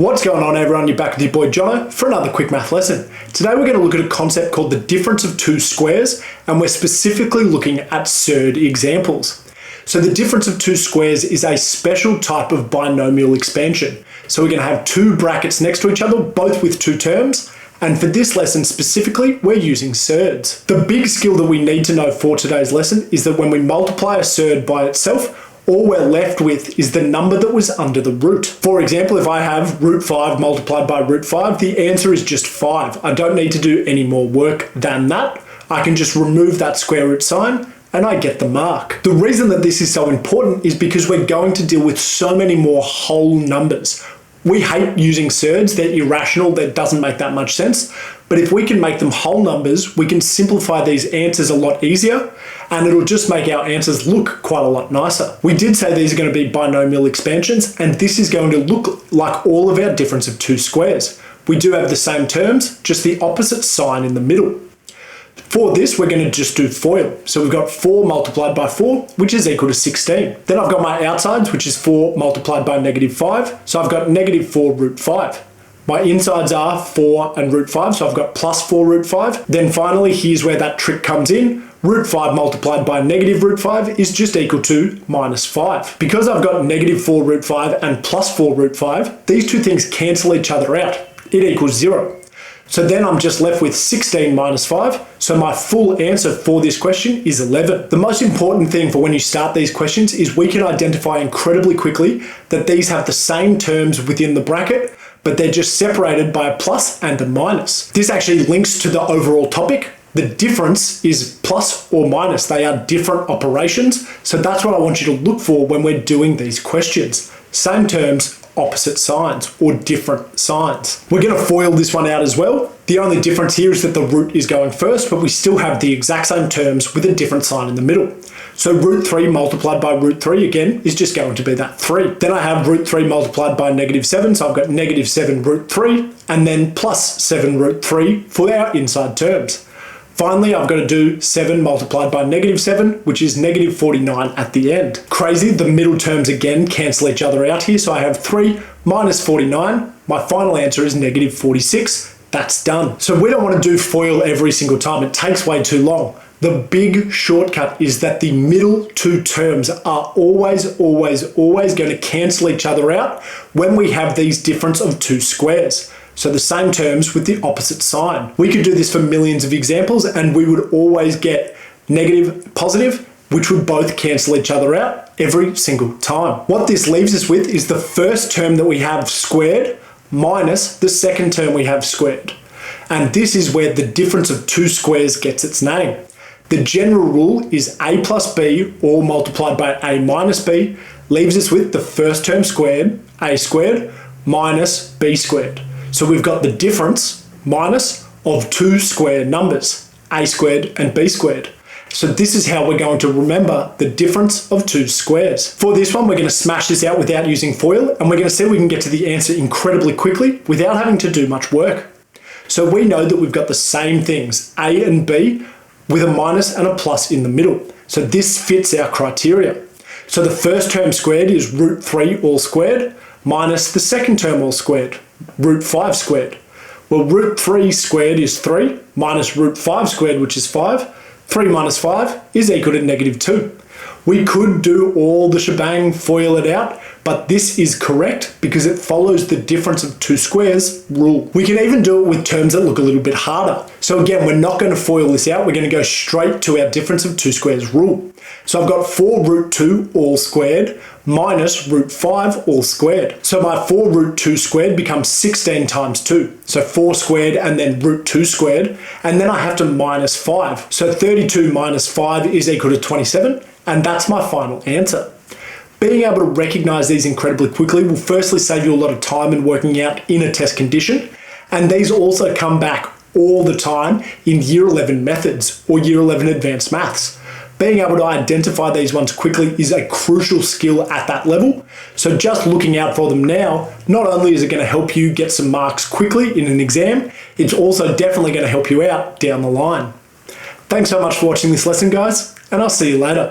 What's going on everyone, you're back with your boy Jono for another quick math lesson. Today we're going to look at a concept called the difference of two squares, and we're specifically looking at surd examples. So the difference of two squares is a special type of binomial expansion. So we're going to have two brackets next to each other, both with two terms, and for this lesson specifically, we're using surds. The big skill that we need to know for today's lesson is that when we multiply a surd by itself, all we're left with is the number that was under the root. For example, if I have root 5 multiplied by root 5, the answer is just 5. I don't need to do any more work than that. I can just remove that square root sign and I get the mark. The reason that this is so important is because we're going to deal with so many more whole numbers. We hate using surds, they're irrational, that doesn't make that much sense. But if we can make them whole numbers, we can simplify these answers a lot easier, and it'll just make our answers look quite a lot nicer. We did say these are going to be binomial expansions, and this is going to look like all of our difference of two squares. We do have the same terms, just the opposite sign in the middle. For this, we're going to just do FOIL. So we've got 4 multiplied by 4, which is equal to 16. Then I've got my outsides, which is 4 multiplied by negative 5. So I've got negative 4 root 5. My insides are 4 and root 5, so I've got plus 4 root 5. Then finally, here's where that trick comes in. Root 5 multiplied by negative root 5 is just equal to minus 5. Because I've got negative 4 root 5 and plus 4 root 5, these two things cancel each other out. It equals 0. So then I'm just left with 16 minus 5. So my full answer for this question is 11. The most important thing for when you start these questions is we can identify incredibly quickly that these have the same terms within the bracket, but they're just separated by a plus and a minus. This actually links to the overall topic. The difference is plus or minus. They are different operations. So that's what I want you to look for when we're doing these questions. Same terms, opposite signs or different signs. We're going to FOIL this one out as well. The only difference here is that the root is going first, but we still have the exact same terms with a different sign in the middle. So root 3 multiplied by root 3 again is just going to be that 3. Then I have root 3 multiplied by negative 7, so I've got negative 7 root 3, and then plus 7 root 3 for our inside terms. Finally, I've got to do 7 multiplied by negative 7, which is negative 49 at the end. Crazy, the middle terms again cancel each other out here, so I have 3 minus 49. My final answer is negative 46. That's done. So we don't want to do FOIL every single time. It takes way too long. The big shortcut is that the middle two terms are always going to cancel each other out when we have these difference of two squares. So the same terms with the opposite sign. We could do this for millions of examples and we would always get negative, positive, which would both cancel each other out every single time. What this leaves us with is the first term that we have squared minus the second term we have squared. And this is where the difference of two squares gets its name. The general rule is a plus b all multiplied by a minus b leaves us with the first term squared, a squared, minus b squared. So we've got the difference minus of two square numbers, a squared and b squared. So this is how we're going to remember the difference of two squares. For this one, we're going to smash this out without using FOIL, and we're going to see if we can get to the answer incredibly quickly without having to do much work. So we know that we've got the same things, a and b, with a minus and a plus in the middle. So this fits our criteria. So the first term squared is root 3 all squared minus the second term all squared, root 5 squared. Well, root 3 squared is 3 minus root 5 squared, which is 5. 3 minus 5 is equal to negative 2. We could do all the shebang, FOIL it out, but this is correct because it follows the difference of two squares rule. We can even do it with terms that look a little bit harder. So again, we're not going to FOIL this out. We're going to go straight to our difference of two squares rule. So I've got 4 root 2 all squared minus root 5 all squared. So my 4 root 2 squared becomes 16 times 2. So 4 squared and then root 2 squared. And then I have to minus 5. So 32 minus 5 is equal to 27. And that's my final answer. Being able to recognize these incredibly quickly will firstly save you a lot of time in working out in a test condition. And these also come back all the time in year 11 methods or year 11 advanced maths. Being able to identify these ones quickly is a crucial skill at that level. So just looking out for them now, not only is it going to help you get some marks quickly in an exam, it's also definitely going to help you out down the line. Thanks so much for watching this lesson, guys, and I'll see you later.